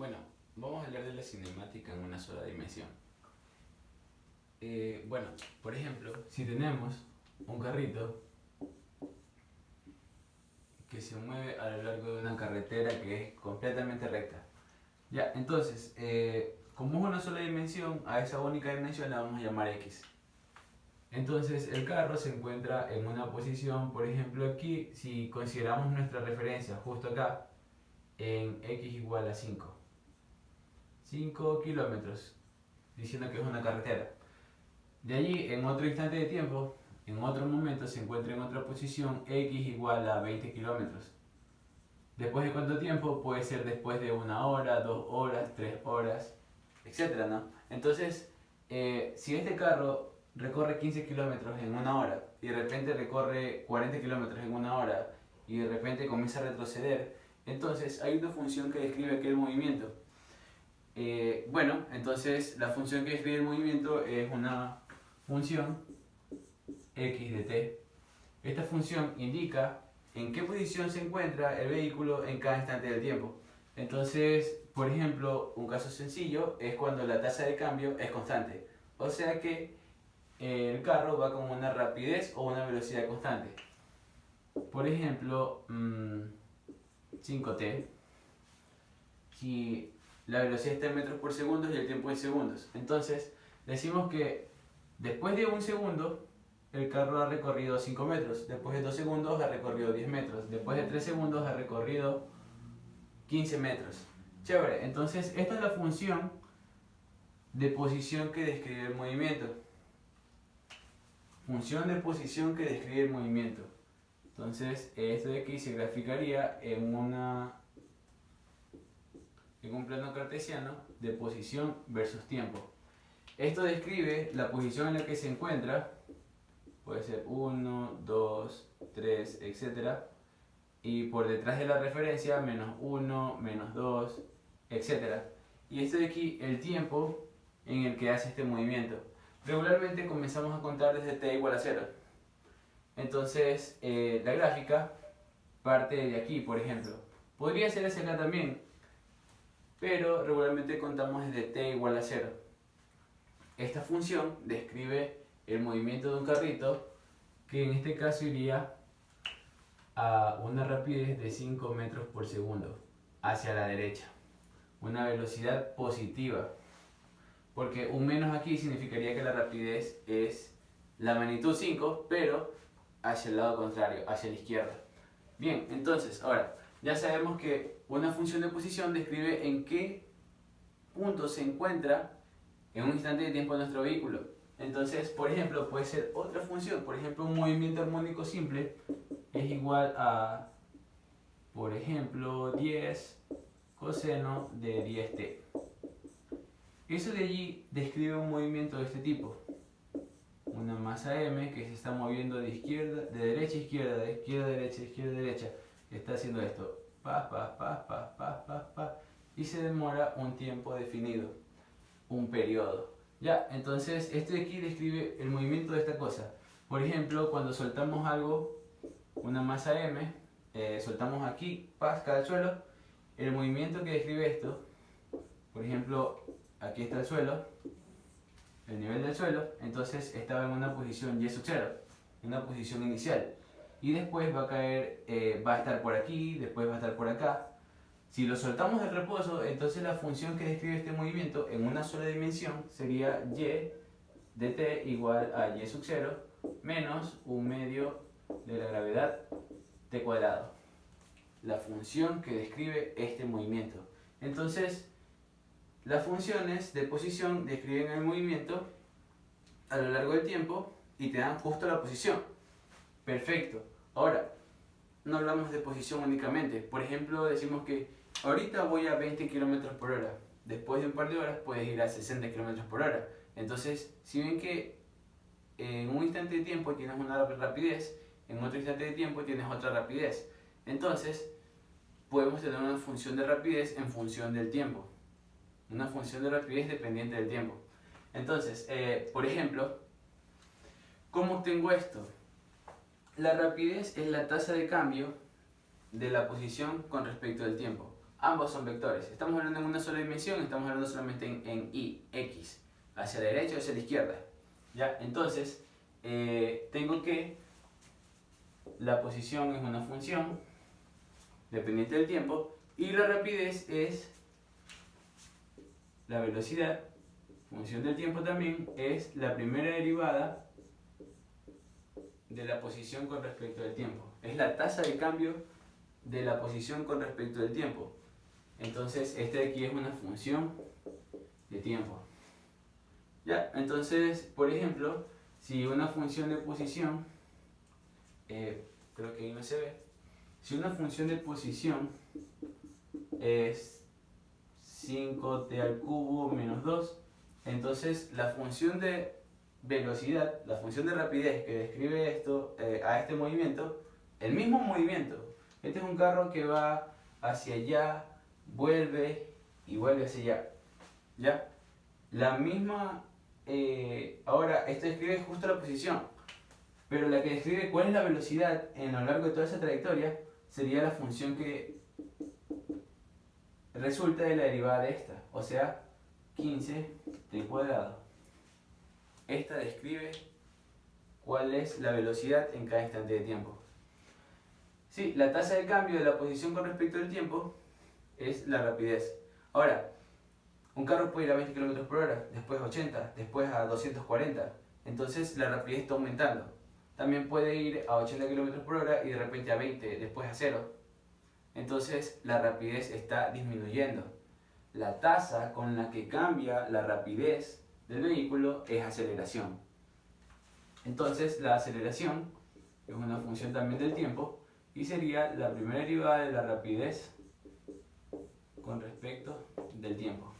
Bueno, vamos a hablar de la cinemática en una sola dimensión. Bueno, por ejemplo, si tenemos un carrito que se mueve a lo largo de una carretera que es completamente recta. Ya, entonces, como es una sola dimensión, a esa única dimensión la vamos a llamar X. Entonces, el carro se encuentra en una posición, por ejemplo aquí, si consideramos nuestra referencia justo acá, en X igual a 5. 5 kilómetros, diciendo que es una carretera. De allí, en otro instante de tiempo, en otro momento, se encuentra en otra posición X igual a 20 kilómetros. ¿Después de cuánto tiempo? Puede ser después de 1 hora, 2 horas, 3 horas, etcétera, ¿no? Entonces, si este carro recorre 15 kilómetros en 1 hora y de repente recorre 40 kilómetros en 1 hora y de repente comienza a retroceder, entonces hay una función que describe aquel movimiento. Bueno, entonces la función que describe el movimiento es una función x de t. Esta función indica en qué posición se encuentra el vehículo en cada instante del tiempo. Entonces, por ejemplo, un caso sencillo es cuando la tasa de cambio es constante. O sea que el carro va con una rapidez o una velocidad constante. Por ejemplo, 5t. Si la velocidad está en metros por segundo y el tiempo en segundos. Entonces, decimos que después de 1 segundo, el carro ha recorrido 5 metros. Después de 2 segundos, ha recorrido 10 metros. Después de 3 segundos, ha recorrido 15 metros. Chévere, entonces esta es la función de posición que describe el movimiento. Función de posición que describe el movimiento. Entonces, esto de aquí se graficaría en un plano cartesiano de posición versus tiempo. Esto describe la posición en la que se encuentra, puede ser 1, 2, 3, etc. Y por detrás de la referencia, -1, -2, etc. Y esto de aquí, el tiempo en el que hace este movimiento. Regularmente comenzamos a contar desde t igual a 0. Entonces, la gráfica parte de aquí, por ejemplo. Podría ser hacia acá también, pero regularmente contamos desde t igual a 0. Esta función describe el movimiento de un carrito que en este caso iría a una rapidez de 5 metros por segundo hacia la derecha, una velocidad positiva, porque un menos aquí significaría que la rapidez es la magnitud 5, pero hacia el lado contrario, hacia la izquierda. Bien, entonces, ahora, ya sabemos que una función de posición describe en qué punto se encuentra en un instante de tiempo nuestro vehículo. Entonces, por ejemplo, puede ser otra función. Por ejemplo, un movimiento armónico simple es igual a, por ejemplo, 10 coseno de 10t. Eso de allí describe un movimiento de este tipo. Una masa m que se está moviendo de derecha a izquierda, de izquierda a derecha, de izquierda a derecha. Está haciendo esto, pa, pa, pa, pa, pa, pa, pa, y se demora un tiempo definido, un periodo. Ya, entonces esto de aquí describe el movimiento de esta cosa. Por ejemplo, cuando soltamos algo, una masa m, soltamos aquí, cae al suelo, el movimiento que describe esto, por ejemplo, aquí está el suelo, el nivel del suelo, entonces estaba en una posición y sub 0, una posición inicial. Y después va a caer, va a estar por aquí, después va a estar por acá. Si lo soltamos del reposo, entonces la función que describe este movimiento en una sola dimensión sería y de t igual a y sub 0 menos 1/2 de la gravedad t cuadrado. La función que describe este movimiento. Entonces, las funciones de posición describen el movimiento a lo largo del tiempo y te dan justo la posición. Perfecto. Ahora, no hablamos de posición únicamente. Por ejemplo, decimos que ahorita voy a 20 km por hora. Después de un par de horas puedes ir a 60 km por hora. Entonces, si ven que en un instante de tiempo tienes una rapidez, en otro instante de tiempo tienes otra rapidez. Entonces, podemos tener una función de rapidez en función del tiempo. Una función de rapidez dependiente del tiempo. Entonces, por ejemplo, ¿cómo obtengo esto? La rapidez es la tasa de cambio de la posición con respecto al tiempo. ambos son vectores. Estamos hablando en una sola dimensión, estamos hablando solamente en y, x, hacia la derecha o hacia la izquierda. ¿Ya? Entonces, tengo que la posición es una función dependiente del tiempo y la rapidez es la velocidad, función del tiempo también, es la primera derivada de la posición con respecto del tiempo. Es la tasa de cambio de la posición con respecto del tiempo. Entonces, este de aquí es una función de tiempo. Ya, entonces, por ejemplo, si una función de posición, creo que ahí no se ve, si una función de posición es 5t al cubo menos 2, entonces la función de velocidad, la función de rapidez que describe esto, a este movimiento, el mismo movimiento, este es un carro que va hacia allá, vuelve y vuelve hacia allá, ¿ya? La misma, ahora esto describe justo la posición, pero la que describe cuál es la velocidad en lo largo de toda esa trayectoria sería la función que resulta de la derivada de esta, o sea, 15t cuadrado. Esta describe cuál es la velocidad en cada instante de tiempo. Sí, la tasa de cambio de la posición con respecto al tiempo es la rapidez. Ahora, un carro puede ir a 20 km por hora, después a 80, después a 240. Entonces la rapidez está aumentando. También puede ir a 80 km por hora y de repente a 20, después a 0. Entonces la rapidez está disminuyendo. La tasa con la que cambia la rapidez del vehículo es aceleración. Entonces la aceleración es una función también del tiempo y sería la primera derivada de la rapidez con respecto del tiempo.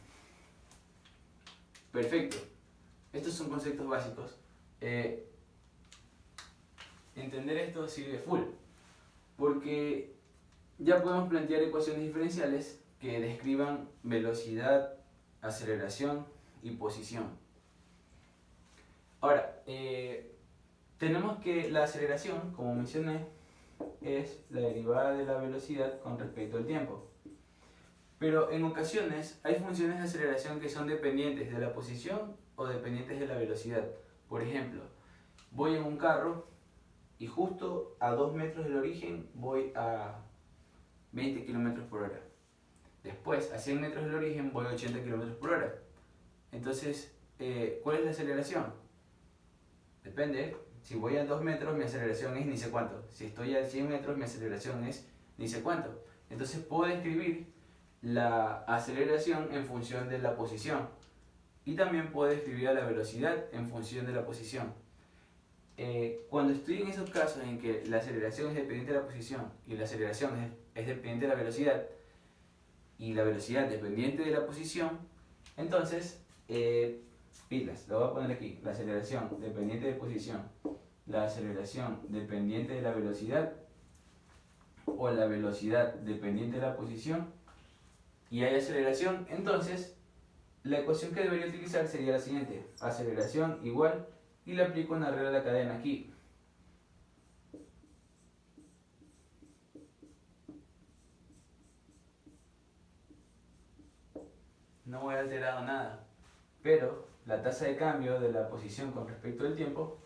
Perfecto. Estos son conceptos básicos. Entender esto sirve full, porque ya podemos plantear ecuaciones diferenciales que describan velocidad, aceleración y posición. Ahora, tenemos que la aceleración, como mencioné, es la derivada de la velocidad con respecto al tiempo. Pero en ocasiones hay funciones de aceleración que son dependientes de la posición o dependientes de la velocidad. Por ejemplo, voy en un carro y justo a 2 metros del origen voy a 20 km por hora. Después, a 100 metros del origen voy a 80 km por hora. Entonces, ¿cuál es la aceleración? Depende. Si voy a 2 metros, mi aceleración es ni sé cuánto. Si estoy a 100 metros, mi aceleración es ni sé cuánto. Entonces, puedo describir la aceleración en función de la posición. Y también puedo describir la velocidad en función de la posición. Cuando estoy en esos casos en que la aceleración es dependiente de la posición y la aceleración es dependiente de la velocidad y la velocidad dependiente de la posición, entonces, pilas, lo voy a poner aquí, la aceleración dependiente de posición, la aceleración dependiente de la velocidad o la velocidad dependiente de la posición y hay aceleración, entonces la ecuación que debería utilizar sería la siguiente: aceleración igual, y le aplico una regla de la cadena aquí. No voy a alterar nada, pero la tasa de cambio de la posición con respecto al tiempo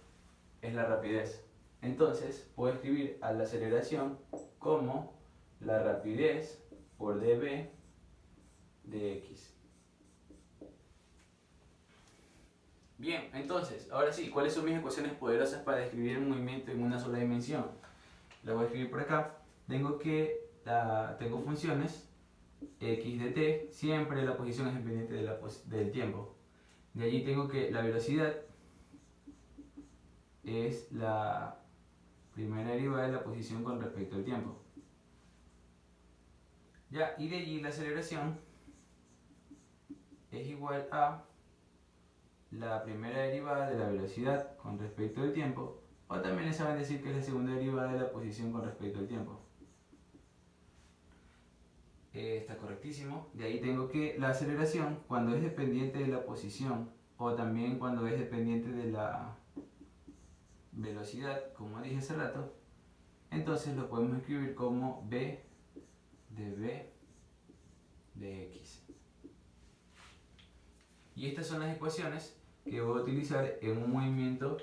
es la rapidez. Entonces puedo escribir a la aceleración como la rapidez por dv de x. Bien, entonces, ahora sí, ¿cuáles son mis ecuaciones poderosas para describir un movimiento en una sola dimensión? Las voy a escribir por acá. Tengo funciones x de t, siempre la posición es dependiente del tiempo. De allí tengo que la velocidad es la primera derivada de la posición con respecto al tiempo. Ya, y de allí la aceleración es igual a la primera derivada de la velocidad con respecto al tiempo, o también le saben decir que es la segunda derivada de la posición con respecto al tiempo. Está correctísimo. De ahí tengo que la aceleración, cuando es dependiente de la posición o también cuando es dependiente de la velocidad, como dije hace rato, entonces lo podemos escribir como b de v de x. Y estas son las ecuaciones que voy a utilizar en un movimiento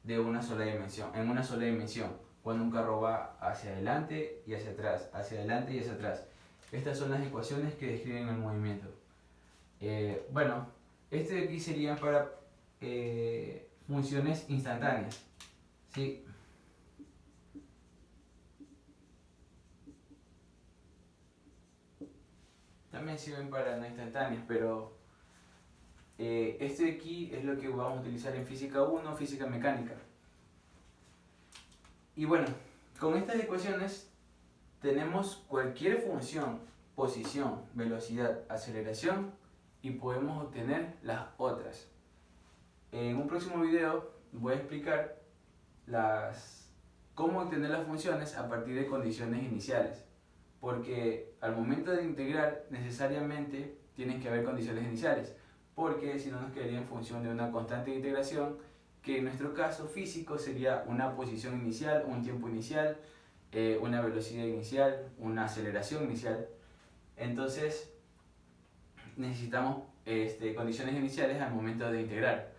de una sola dimensión, cuando un carro va hacia adelante y hacia atrás, hacia adelante y hacia atrás. Estas son las ecuaciones que describen el movimiento. Bueno, este de aquí serían para funciones instantáneas, ¿sí? También sirven para no instantáneas, pero este de aquí es lo que vamos a utilizar en física 1, física mecánica. Y bueno, con estas ecuaciones tenemos cualquier función, posición, velocidad, aceleración, y podemos obtener las otras. En un próximo video voy a explicar cómo obtener las funciones a partir de condiciones iniciales, porque al momento de integrar necesariamente tienen que haber condiciones iniciales, porque si no nos quedaría en función de una constante de integración, que en nuestro caso físico sería una posición inicial, un tiempo inicial, una velocidad inicial, una aceleración inicial. Entonces necesitamos condiciones iniciales al momento de integrar.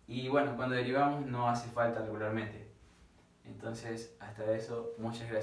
Y bueno, cuando derivamos no hace falta regularmente. Entonces, hasta eso, muchas gracias.